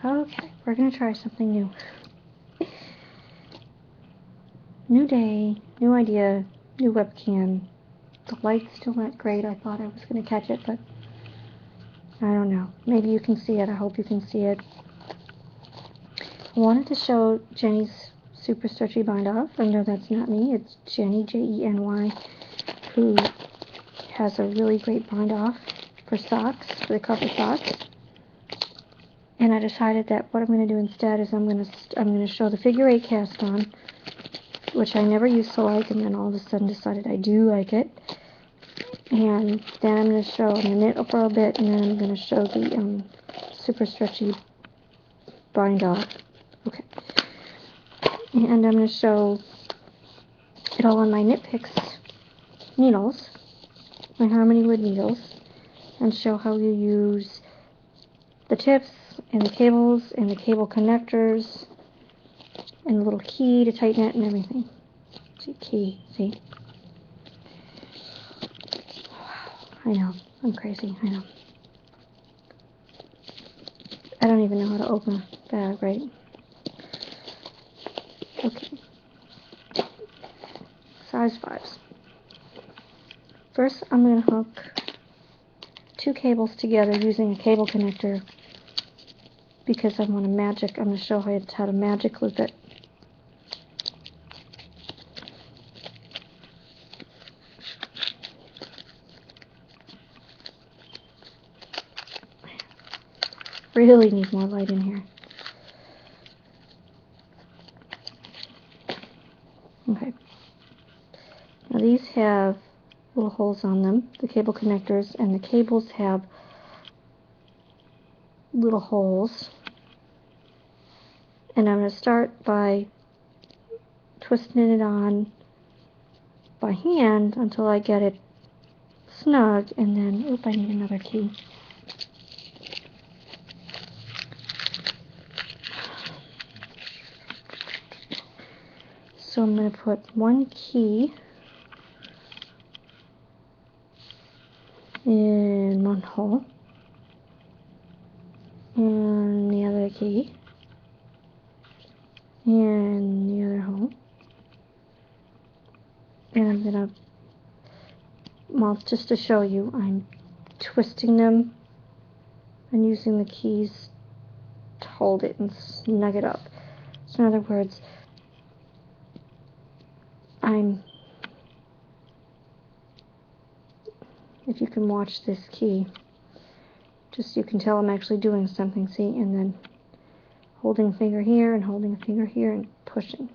Okay, we're gonna try something new. New day, new idea, new webcam. The light still not great. I thought I was gonna catch it, but I don't know. Maybe you can see it. I hope you can see it. I wanted to show Jenny's super stretchy bind off. I know that's not me. It's Jenny, Jeny, who has a really great bind off for socks, for the cover socks. And I decided that what I'm going to do instead is I'm going to show the figure 8 cast on, which I never used to like, and then all of a sudden decided I do like it. And then I'm going to knit for a bit, and then I'm going to show the super stretchy bind off. Okay. And I'm going to show it all on my Knit Picks needles, my Harmony Wood needles, and show how you use the tips and the cables and the cable connectors and the little key to tighten it and everything. See, key, see? I know, I'm crazy, I know. I don't even know how to open a bag, right? Okay. Size 5s. First, I'm going to hook 2 cables together using a cable connector because I'm going to show how to magic loop it. Really need more light in here. Okay. Now these have little holes on them, the cable connectors, and the cables have little holes. And I'm going to start by twisting it on by hand until I get it snug, and then, oop, I need another key. So I'm going to put one key in one hole, and the other key in the other hole, and I'm going to, well, just to show you, I'm twisting them and using the keys to hold it and snug it up. So in other words, if you can watch this key, just you can tell I'm actually doing something, see, and then holding a finger here and holding a finger here and pushing.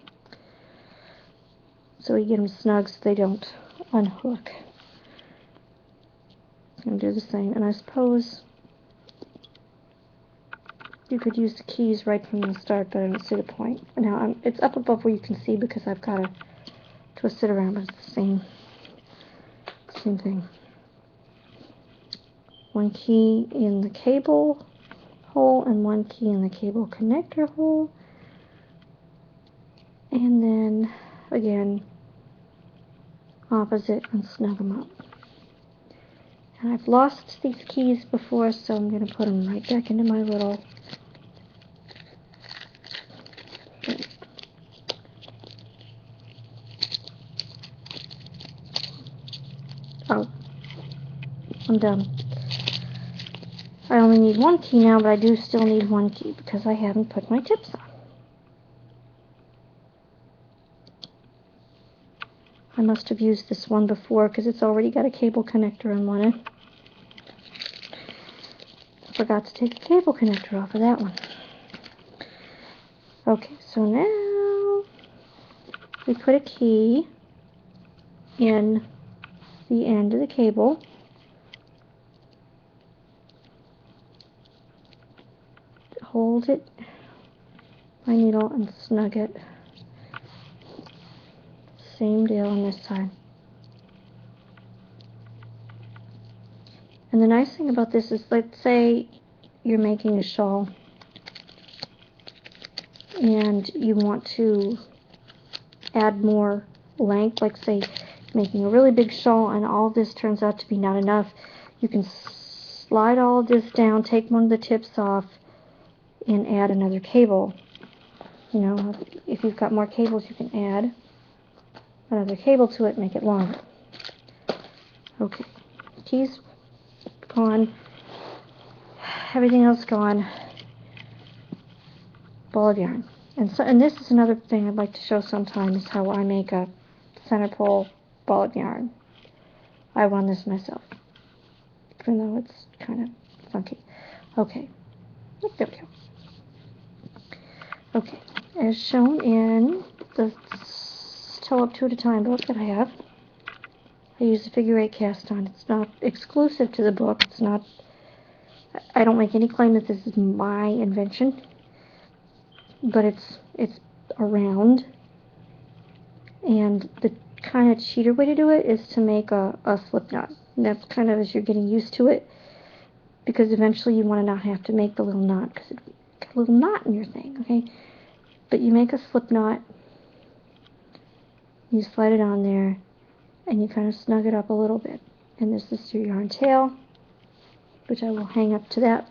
So you get them snug so they don't unhook. I'm going to do the same, and I suppose you could use the keys right from the start, but I don't see the point. Now, it's up above where you can see because I've got to twist it around, but it's the same thing. One key in the cable hole and one key in the cable connector hole. And then, again, opposite and snug them up. And I've lost these keys before, so I'm going to put them right back into my little I'm done. I only need one key now, but I do still need one key because I haven't put my tips on. I must have used this one before because it's already got a cable connector in one end. I forgot to take the cable connector off of that one. Okay, so now we put a key in the end of the cable. Hold it, my needle, and snug it. Same deal on this side. And the nice thing about this is, let's say you're making a shawl and you want to add more length, like say making a really big shawl and all of this turns out to be not enough, you can slide all of this down, take one of the tips off, and add another cable. You know, if you've got more cables, you can add another cable to it, make it longer. Okay, keys gone, everything else gone, ball of yarn. And this is another thing I'd like to show sometime, is how I make a center pole ball of yarn. I won this myself, even though it's kind of funky. Okay, oh, there we go. Okay, as shown in the Sew Up 2 at a Time book that I have, I use a figure 8 cast on. It's not exclusive to the book. It's not, I don't make any claim that this is my invention, but it's around. And the kind of cheater way to do it is to make a slip knot. And that's kind of as you're getting used to it, because eventually you want to not have to make the little knot, because it's got a little knot in your thing, okay? But you make a slip knot, you slide it on there, and you kind of snug it up a little bit. And this is your yarn tail, which I will hang up to that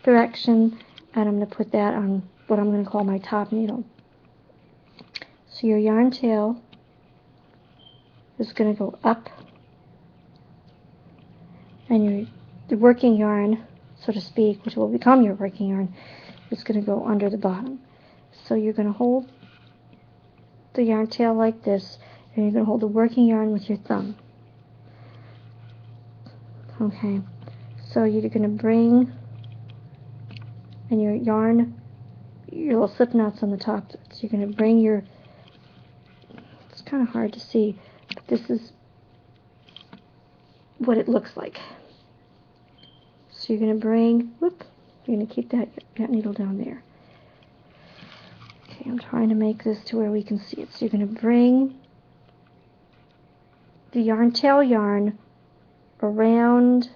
direction, and I'm going to put that on what I'm going to call my top needle. So your yarn tail is going to go up, and the working yarn, so to speak, which will become your working yarn, is going to go under the bottom. So you're going to hold the yarn tail like this, and you're going to hold the working yarn with your thumb. Okay, so you're going to bring, and your yarn, your little slip knots on the top, so you're going to bring your, it's kind of hard to see, but this is what it looks like. So you're going to bring, whoop, you're going to keep that needle down there. Okay, I'm trying to make this to where we can see it. So you're going to bring the yarn tail yarn around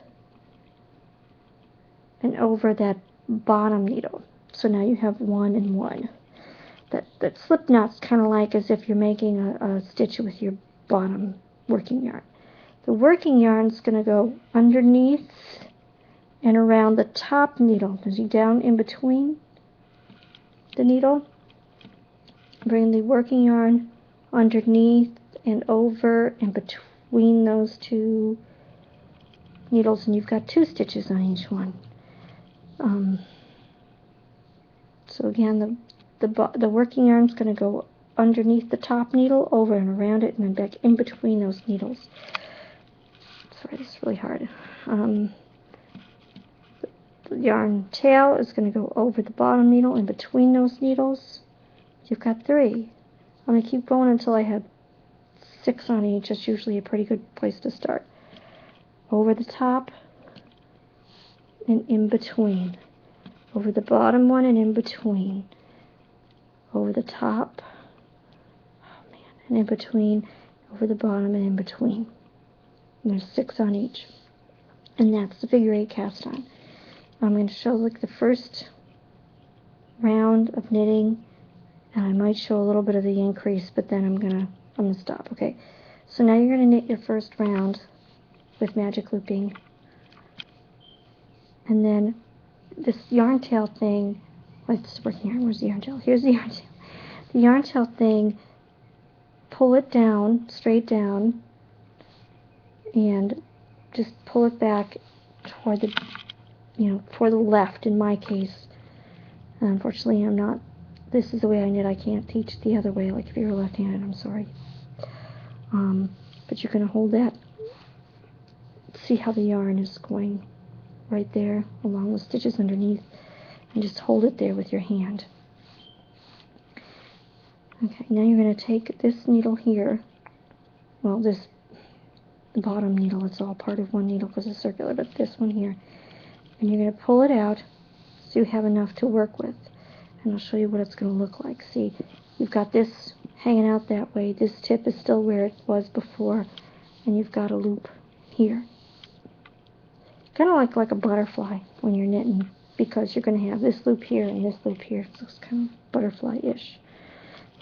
and over that bottom needle. So now you have 1 and 1. That slip knot's kind of like as if you're making a stitch with your bottom working yarn. The working yarn's going to go underneath and around the top needle. As you down in between the needle, bring the working yarn underneath and over and between those 2 needles, and you've got 2 stitches on each one. So again, the working yarn is going to go underneath the top needle, over and around it, and then back in between those needles. Sorry, this is really hard. The yarn tail is going to go over the bottom needle, in between those needles. You've got 3. I'm going to keep going until I have 6 on each. It's usually a pretty good place to start. Over the top and in between. Over the bottom one and in between. Over the top, oh man, and in between, over the bottom and in between. And there's 6 on each. And that's the figure 8 cast on. I'm going to show like the first round of knitting, and I might show a little bit of the increase, but then I'm gonna stop. Okay, so now you're gonna knit your first round with magic looping, and then this yarn tail thing, it's working yarn. Where's the yarn tail? Here's the yarn tail. The yarn tail thing, pull it down, straight down, and just pull it back toward the, for the left in my case. Unfortunately, I'm not, this is the way I knit. I can't teach the other way, like if you're left-handed, I'm sorry. But you're going to hold that, see how the yarn is going right there along the stitches underneath, and just hold it there with your hand. Okay, now you're going to take this needle here, well, the bottom needle, it's all part of one needle because it's circular, but this one here, and you're going to pull it out so you have enough to work with. And I'll show you what it's going to look like. See, you've got this hanging out that way. This tip is still where it was before, and you've got a loop here. Kind of like a butterfly when you're knitting, because you're going to have this loop here and this loop here. So it's kind of butterfly-ish.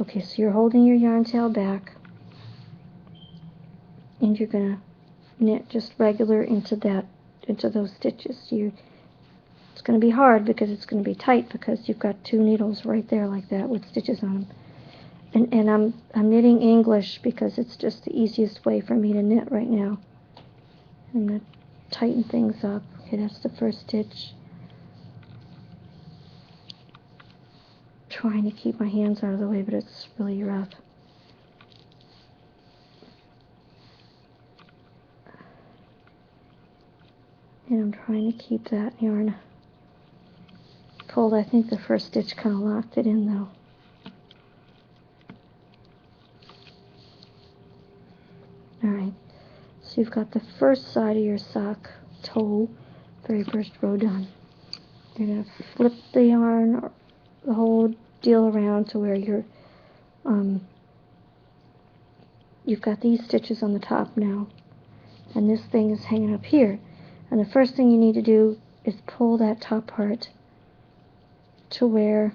Okay, so you're holding your yarn tail back, and you're going to knit just regular into those stitches. It's going to be hard because it's going to be tight because you've got 2 needles right there like that with stitches on them. And I'm knitting English because it's just the easiest way for me to knit right now. I'm going to tighten things up. Okay, that's the first stitch. Trying to keep my hands out of the way, but it's really rough. And I'm trying to keep that yarn pulled. I think the first stitch kind of locked it in though. Alright, so you've got the first side of your sock toe, very first row done. You're going to flip the yarn, or the whole deal around to where you've got these stitches on the top now, and this thing is hanging up here. And the first thing you need to do is pull that top part to where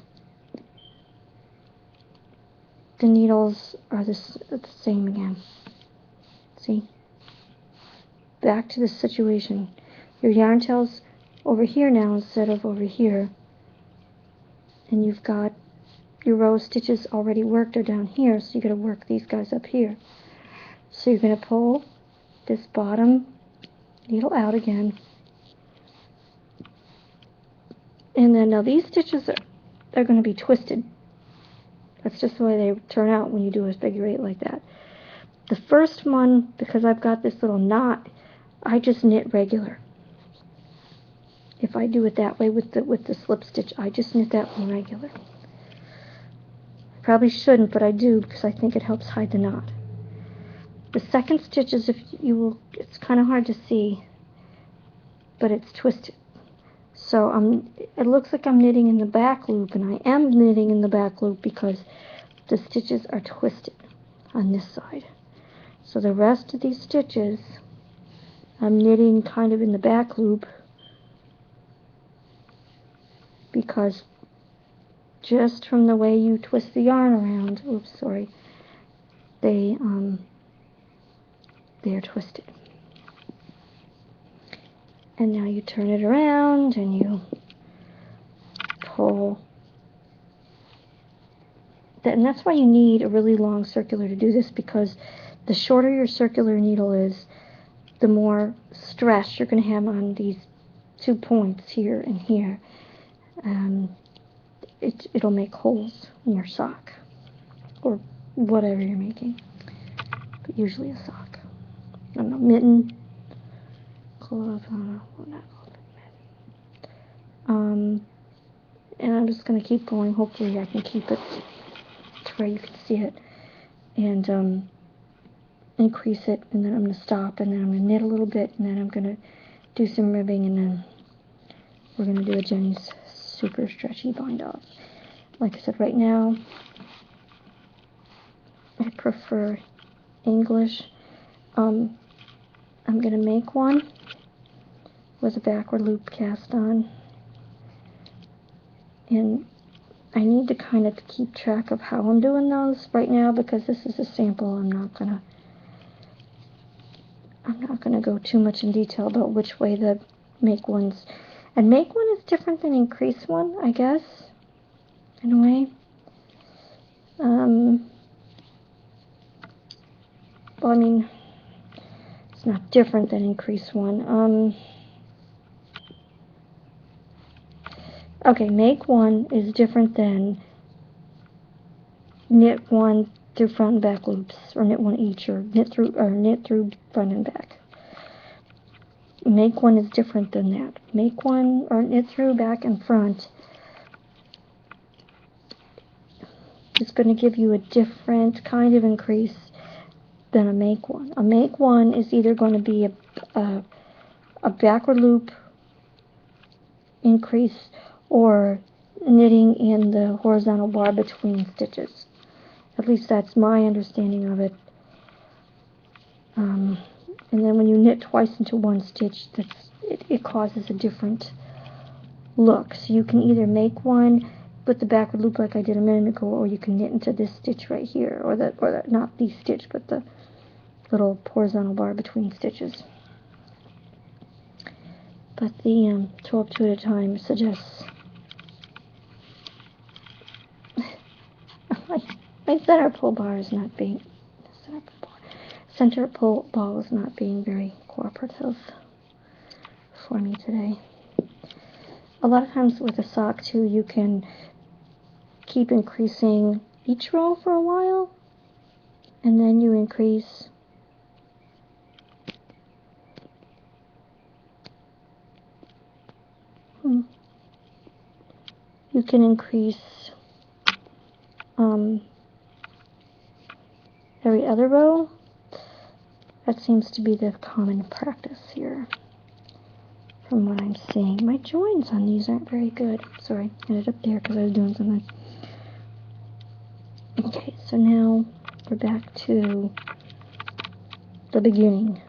the needles are the same again. See? Back to this situation. Your yarn tail's over here now instead of over here. And you've got your row of stitches already worked are down here, so you've got to work these guys up here. So you're going to pull this bottom needle out again. And then now these stitches are going to be twisted. That's just the way they turn out when you do a figure 8 like that. The first one, because I've got this little knot, I just knit regular. If I do it that way with the slip stitch, I just knit that one regular. Probably shouldn't, but I do because I think it helps hide the knot. The second stitch is, it's kind of hard to see, but it's twisted. So it looks like I'm knitting in the back loop, and I am knitting in the back loop because the stitches are twisted on this side. So the rest of these stitches, I'm knitting kind of in the back loop because just from the way you twist the yarn around, they are twisted. And now you turn it around and you pull. And that's why you need a really long circular to do this, because the shorter your circular needle is, the more stress you're going to have on these 2 points here and here. It'll make holes in your sock or whatever you're making, but usually a sock. I don't know, mitten, glove, and I'm just going to keep going. Hopefully I can keep it to where you can see it, and increase it, and then I'm going to stop, and then I'm going to knit a little bit, and then I'm going to do some ribbing, and then we're going to do a Jenny's super stretchy bind off. Like I said, right now I prefer English. I'm going to make one with a backward loop cast on, and I need to kind of keep track of how I'm doing those right now because this is a sample. I'm not gonna go too much in detail about which way the make ones. And make one is different than increase one, I guess, in a way. Well, I mean, it's not different than increase one. Okay, make one is different than knit one through front and back loops, or knit one each, or knit through front and back. Make one is different than that. Make one or knit through back and front is going to give you a different kind of increase than a make one. A make one is either going to be a backward loop increase or knitting in the horizontal bar between stitches. At least that's my understanding of it. And then when you knit twice into one stitch, it causes a different look. So you can either make one with the backward loop like I did a minute ago, or you can knit into this stitch right here, or not the stitch, but the little horizontal bar between stitches. but the 12 2 at a time suggests my center pull bar is not being center pull ball is not being very cooperative for me today. A lot of times with a sock too, you can keep increasing each row for a while, and then you increase you can increase every other row. That seems to be the common practice here from what I'm seeing. My joins on these aren't very good. Sorry, I ended up there because I was doing something. Okay, so now we're back to the beginning.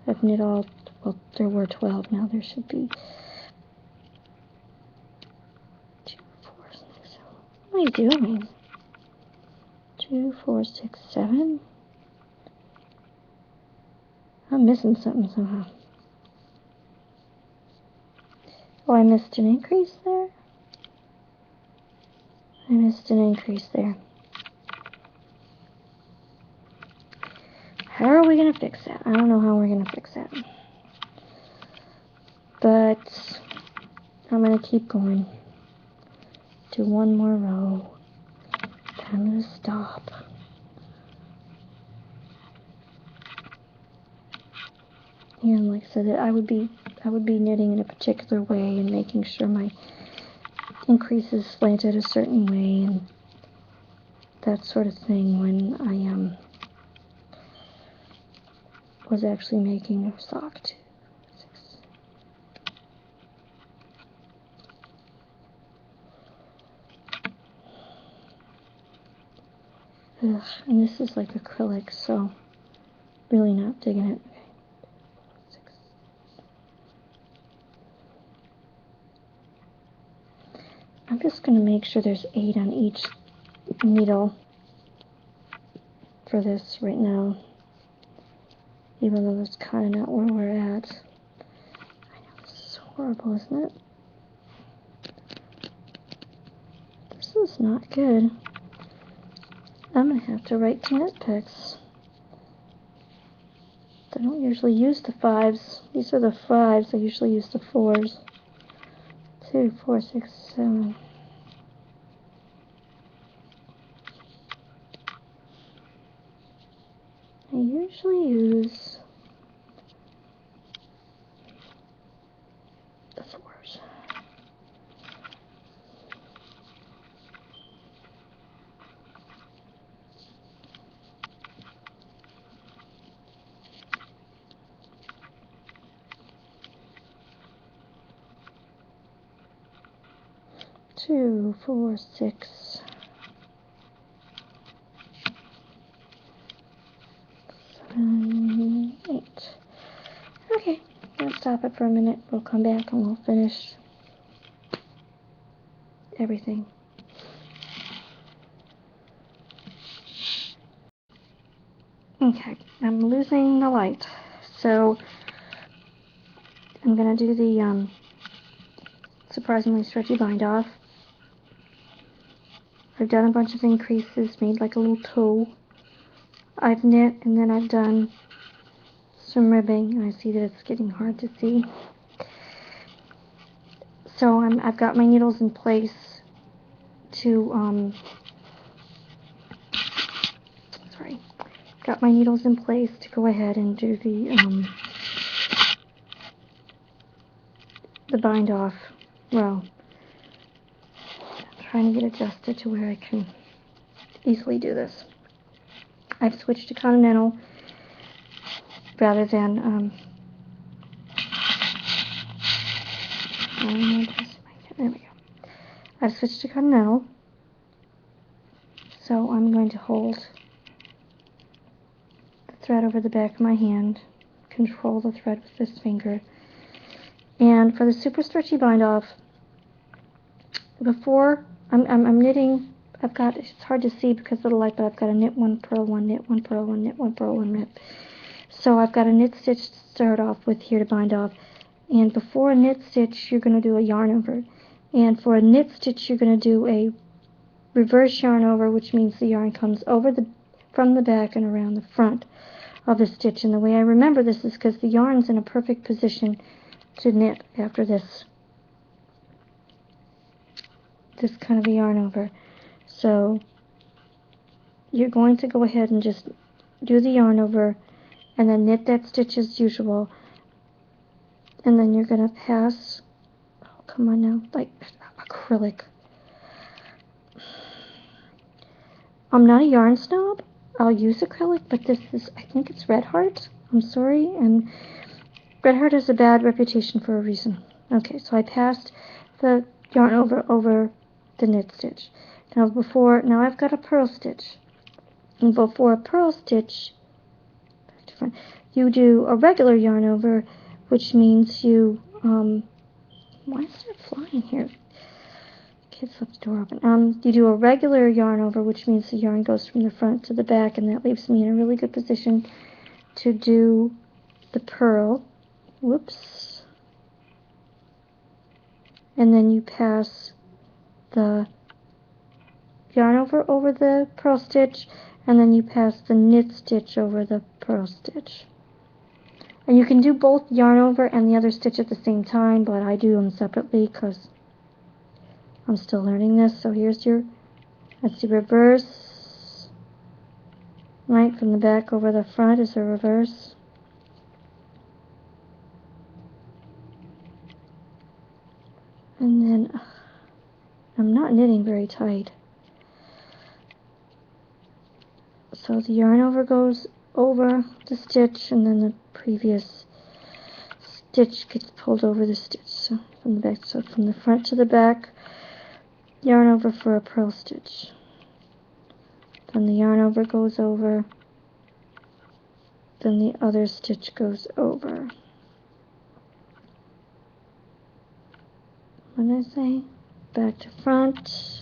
I've knit all, well, there were 12, now there should be 2, 4, 6, 7. What am I doing? 2, 4, 6, 7. I'm missing something somehow. Oh, I missed an increase there? I missed an increase there. How are we going to fix that? I don't know how we're going to fix that. But I'm going to keep going. Do one more row. I'm going to stop. And like I said, I would be knitting in a particular way and making sure my increases slanted a certain way and that sort of thing when I was actually making a sock too. Ugh, and this is like acrylic, so really not digging it. I'm just going to make sure there's 8 on each needle for this right now, even though that's kind of not where we're at. I know this is horrible, isn't it? This is not good. I'm going to have to write to knit picks. I don't usually use the 5s. These are the 5s. I usually use the 4s. 2, 4, 6, 7. I usually use the 4s. Two, 4, 6, 7, 8. Okay, let's stop it for a minute. We'll come back and we'll finish everything. Okay, I'm losing the light, so I'm gonna do the surprisingly stretchy bind off. I've done a bunch of increases, made like a little toe. I've knit and then I've done some ribbing, and I see that it's getting hard to see. So I've got my needles in place to got my needles in place to go ahead and do the bind off. Well, I'm trying to get adjusted to where I can easily do this. I've switched to Continental rather than there we go. I've switched to Continental, so I'm going to hold the thread over the back of my hand, control the thread with this finger, and for the super stretchy bind off, before I'm knitting, I've got, it's hard to see because of the light, but I've got a knit 1, purl 1, knit 1, purl 1, knit 1, purl 1, knit. So I've got a knit stitch to start off with here to bind off, And before a knit stitch, you're going to do a yarn over. And for a knit stitch, you're going to do a reverse yarn over, which means the yarn comes over from the back and around the front of the stitch. And the way I remember this is because the yarn's in a perfect position to knit after this kind of a yarn over. So you're going to go ahead and just do the yarn over and then knit that stitch as usual. And then you're going to pass, oh, come on now, like acrylic. I'm not a yarn snob. I'll use acrylic, but this is, I think it's Red Heart. I'm sorry, and Red Heart has a bad reputation for a reason. Okay, so I passed the yarn over the knit stitch. Now I've got a purl stitch. And before a purl stitch, back to front, you do a regular yarn over, which means you, why is it flying here? Kids left the door open. You do a regular yarn over, which means the yarn goes from the front to the back, and that leaves me in a really good position to do the purl. Whoops. And then you pass the yarn over the purl stitch, and then you pass the knit stitch over the purl stitch. And you can do both yarn over and the other stitch at the same time, but I do them separately because I'm still learning this. So here's that's the reverse, right, from the back over the front is a reverse. And then I'm not knitting very tight. So the yarn over goes over the stitch, and then the previous stitch gets pulled over the stitch. So from the back, so from the front to the back, yarn over for a purl stitch. Then the yarn over goes over, then the other stitch goes over. What did I say? Back to front.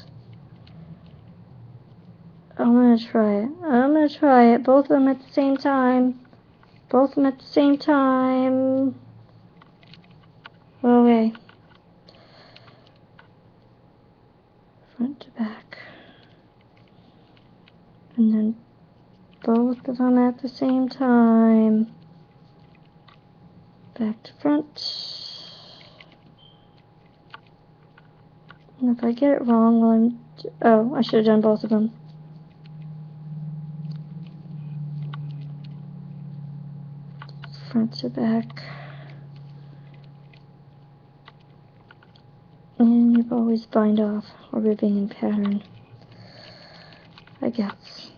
I'm gonna try it. Both of them at the same time. Okay. Front to back. And then both of them at the same time. Back to front. And if I get it wrong, I should have done both of them. Front to back. And you always bind off or ribbing in pattern, I guess.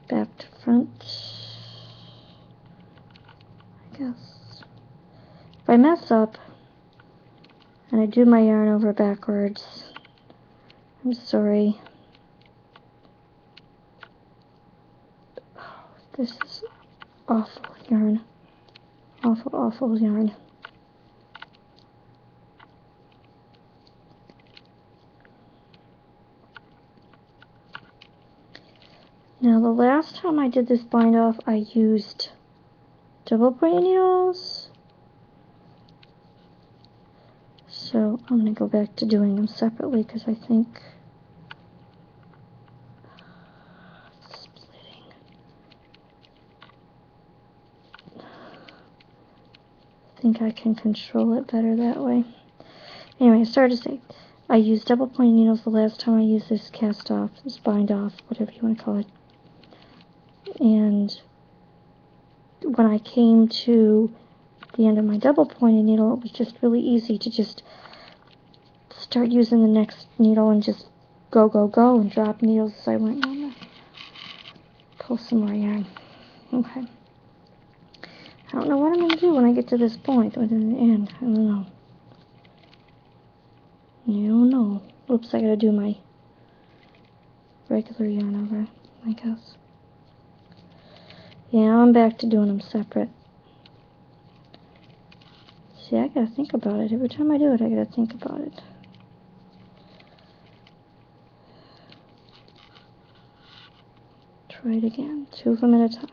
Back to front, I guess. If I mess up and I do my yarn over backwards, I'm sorry. This is awful yarn. Awful yarn. Now the last time I did this bind off, I used double pointed needles. So I'm going to go back to doing them separately because I think it's splitting. I think I can control it better that way. Anyway, I started to say, I used double pointed needles the last time I used this cast off, this bind off, whatever you want to call it. And when I came to the end of my double pointed needle, it was just really easy to just start using the next needle and just go and drop needles as I went. I'm gonna pull some more yarn. Okay. I don't know what I'm going to do when I get to this point, or in the end. I don't know. You don't know. Oops, I gotta do my regular yarn over, I guess. Yeah, I'm back to doing them separate. See, I gotta think about it. Every time I do it, I gotta think about it. Try it again. Two of them at a time.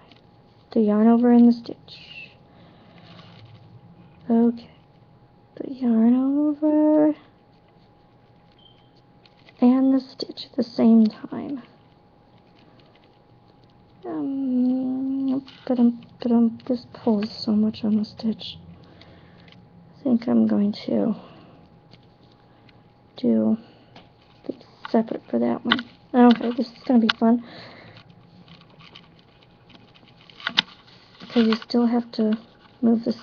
The yarn over and the stitch. Okay. The yarn over and the stitch at the same time. This pulls so much on the stitch. I think I'm going to do separate for that one. Okay, this is going to be fun. Okay, you still have to move the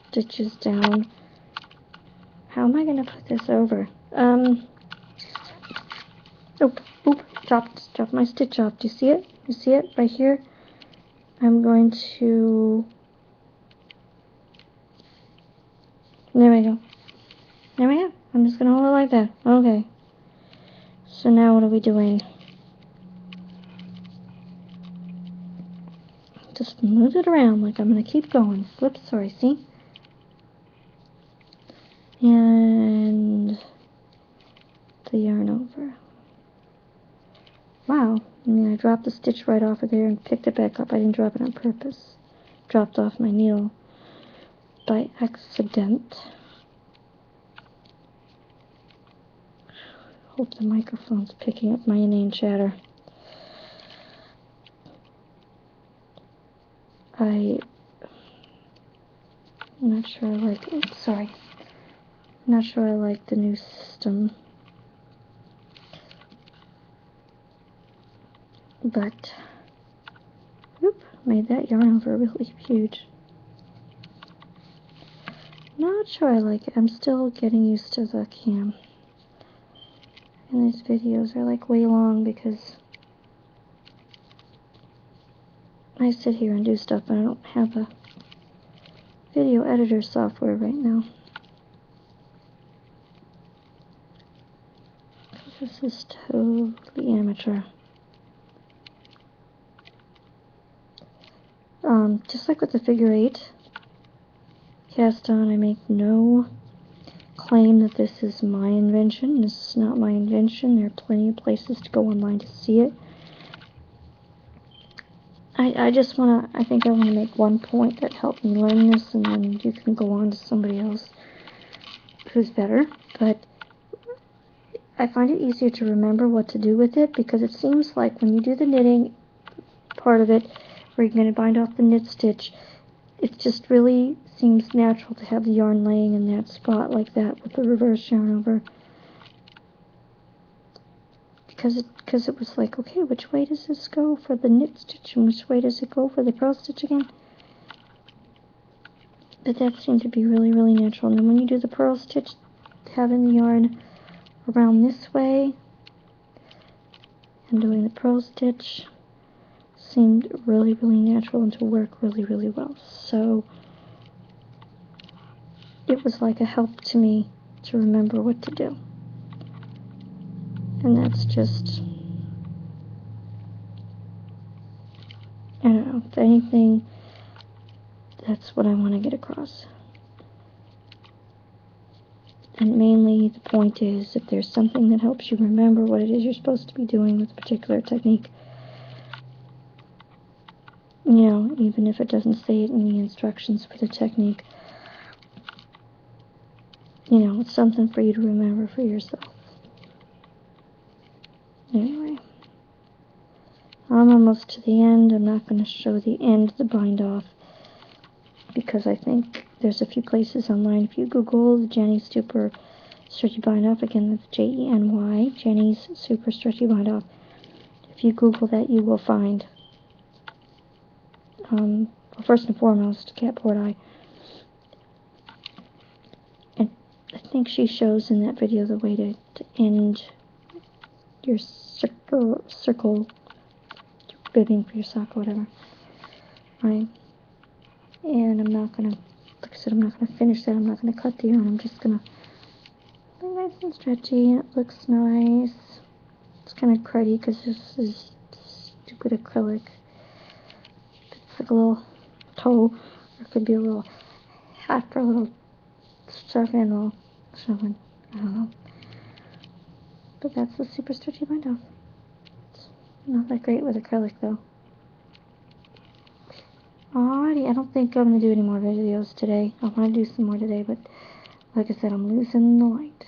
stitches down. How am I going to put this over? Oop, dropped my stitch off. Do you see it? You see it right here? I'm going to... There we go. There we go. I'm just going to hold it like that. Okay. So now what are we doing? Just move it around like I'm going to keep going. Whoops, sorry, see? And the yarn over. Wow. I mean, I dropped the stitch right off of there and picked it back up. I didn't drop it on purpose. Dropped off my needle by accident. Hope the microphone's picking up my inane chatter. I'm not sure I like... Oops, sorry. I'm not sure I like the new system. But, whoop, made that yarn over really huge. Not sure I like it. I'm still getting used to the cam. And these videos are like way long because I sit here and do stuff and I don't have a video editor software right now. This is totally amateur. Just like with the figure 8 cast on, I make no claim that this is my invention. This is not my invention. There are plenty of places to go online to see it. I just want to, I think I want to make one point that helped me learn this, and then you can go on to somebody else who's better. But I find it easier to remember what to do with it, because it seems like when you do the knitting part of it, where you're going to bind off the knit stitch, it just really seems natural to have the yarn laying in that spot like that with the reverse yarn over. Because it was like, okay, which way does this go for the knit stitch, and which way does it go for the purl stitch again? But that seemed to be really, really natural. And then when you do the purl stitch, having the yarn around this way and doing the purl stitch seemed really, really natural and to work really, really well. So it was like a help to me to remember what to do. And that's just, I don't know, if anything, that's what I want to get across. And mainly the point is, if there's something that helps you remember what it is you're supposed to be doing with a particular technique, you know, even if it doesn't say it in the instructions for the technique, you know, it's something for you to remember for yourself. Anyway, I'm almost to the end. I'm not going to show the end of the bind off because I think there's a few places online. If you Google the Jenny Super Stretchy Bind Off, again, that's Jeny, Jenny's Super Stretchy Bind Off. If you Google that, you will find, well, first and foremost, Cat Port Eye. And I think she shows in that video the way to end your circle bibbing for your sock or whatever. Right? And I'm not going to, like I said, I'm not going to finish that. I'm not going to cut the yarn. I'm just going to make it nice and stretchy. It looks nice. It's kind of cruddy because this is stupid acrylic. It's like a little toe, or it could be a little hat for a little stuffing, a little shoving. I don't know. But that's the Super Stretchy Bind Off. It's not that great with acrylic though. Alrighty, I don't think I'm gonna do any more videos today. I want to do some more today, but like I said, I'm losing the light.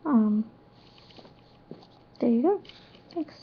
Um, there you go. Thanks.